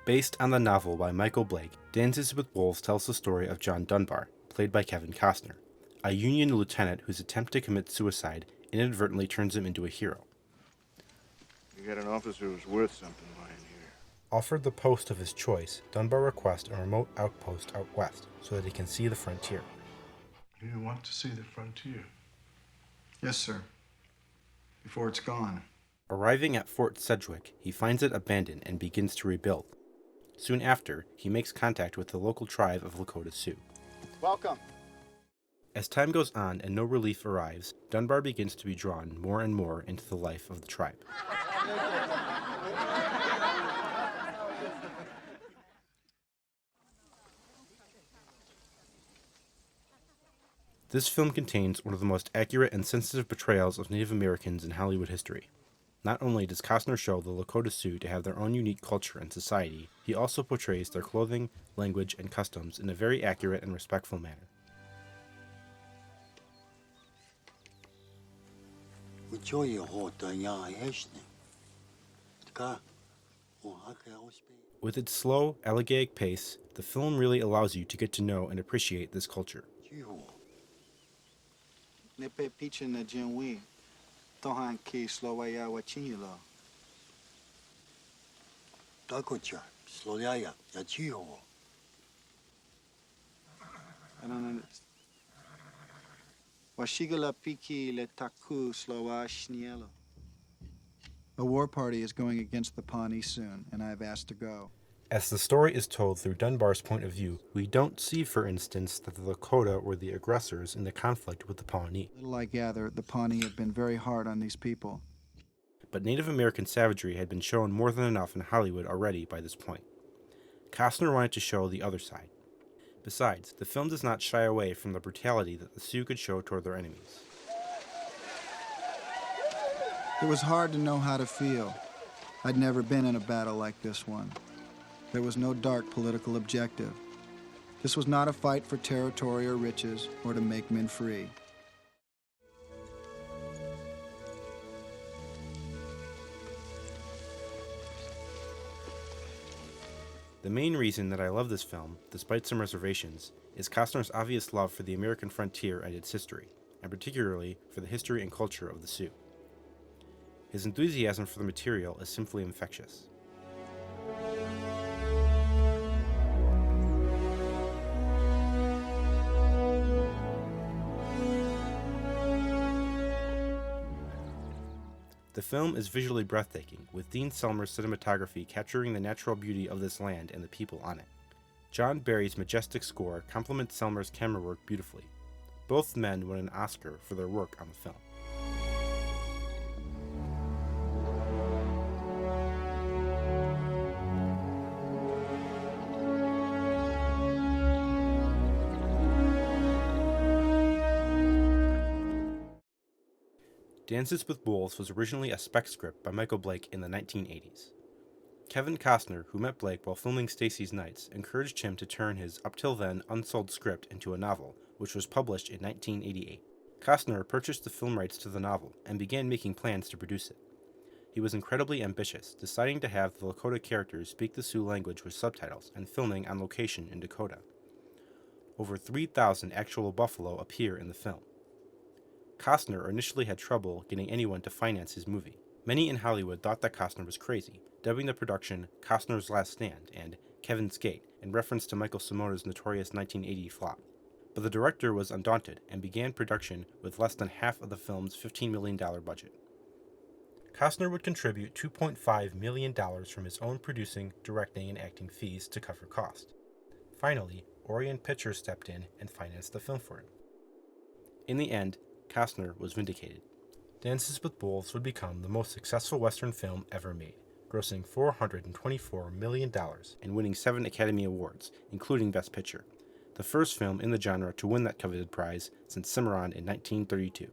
Based on the novel by Michael Blake, Dances with Wolves tells the story of John Dunbar, played by Kevin Costner, a Union lieutenant whose attempt to commit suicide inadvertently turns him into a hero. You got an officer who's worth something lying here. Offered the post of his choice, Dunbar requests a remote outpost out west so that he can see the frontier. You want to see the frontier? Yes, sir. Before it's gone. Arriving at Fort Sedgwick, he finds it abandoned and begins to rebuild. Soon after, he makes contact with the local tribe of Lakota Sioux. Welcome. As time goes on and no relief arrives, Dunbar begins to be drawn more and more into the life of the tribe. This film contains one of the most accurate and sensitive portrayals of Native Americans in Hollywood history. Not only does Costner show the Lakota Sioux to have their own unique culture and society, he also portrays their clothing, language, and customs in a very accurate and respectful manner. With its slow, elegiac pace, the film really allows you to get to know and appreciate this culture. I don't understand. Washigala piki le taku slowa shnielo. A war party is going against the Pawnee soon, and I have asked to go. As the story is told through Dunbar's point of view, we don't see, for instance, that the Lakota were the aggressors in the conflict with the Pawnee. Little I gather, the Pawnee have been very hard on these people. But Native American savagery had been shown more than enough in Hollywood already by this point. Costner wanted to show the other side. Besides, the film does not shy away from the brutality that the Sioux could show toward their enemies. It was hard to know how to feel. I'd never been in a battle like this one. There was no dark political objective. This was not a fight for territory or riches or to make men free. The main reason that I love this film, despite some reservations, is Costner's obvious love for the American frontier and its history, and particularly for the history and culture of the Sioux. His enthusiasm for the material is simply infectious. The film is visually breathtaking, with Dean Selmer's cinematography capturing the natural beauty of this land and the people on it. John Barry's majestic score complements Selmer's camera work beautifully. Both men won an Oscar for their work on the film. Dances with Wolves was originally a spec script by Michael Blake in the 1980s. Kevin Costner, who met Blake while filming Stacy's Nights, encouraged him to turn his up-till-then unsold script into a novel, which was published in 1988. Costner purchased the film rights to the novel and began making plans to produce it. He was incredibly ambitious, deciding to have the Lakota characters speak the Sioux language with subtitles and filming on location in Dakota. Over 3,000 actual buffalo appear in the film. Costner initially had trouble getting anyone to finance his movie. Many in Hollywood thought that Costner was crazy, dubbing the production Costner's Last Stand and Kevin's Gate in reference to Michael Cimoda's notorious 1980 flop. But the director was undaunted and began production with less than half of the film's $15 million budget. Costner would contribute $2.5 million from his own producing, directing, and acting fees to cover costs. Finally, Orient Pictures stepped in and financed the film for him. In the end, Costner was vindicated. Dances with Wolves would become the most successful Western film ever made, grossing $424 million and winning 7 Academy Awards, including Best Picture, the first film in the genre to win that coveted prize since Cimarron in 1932.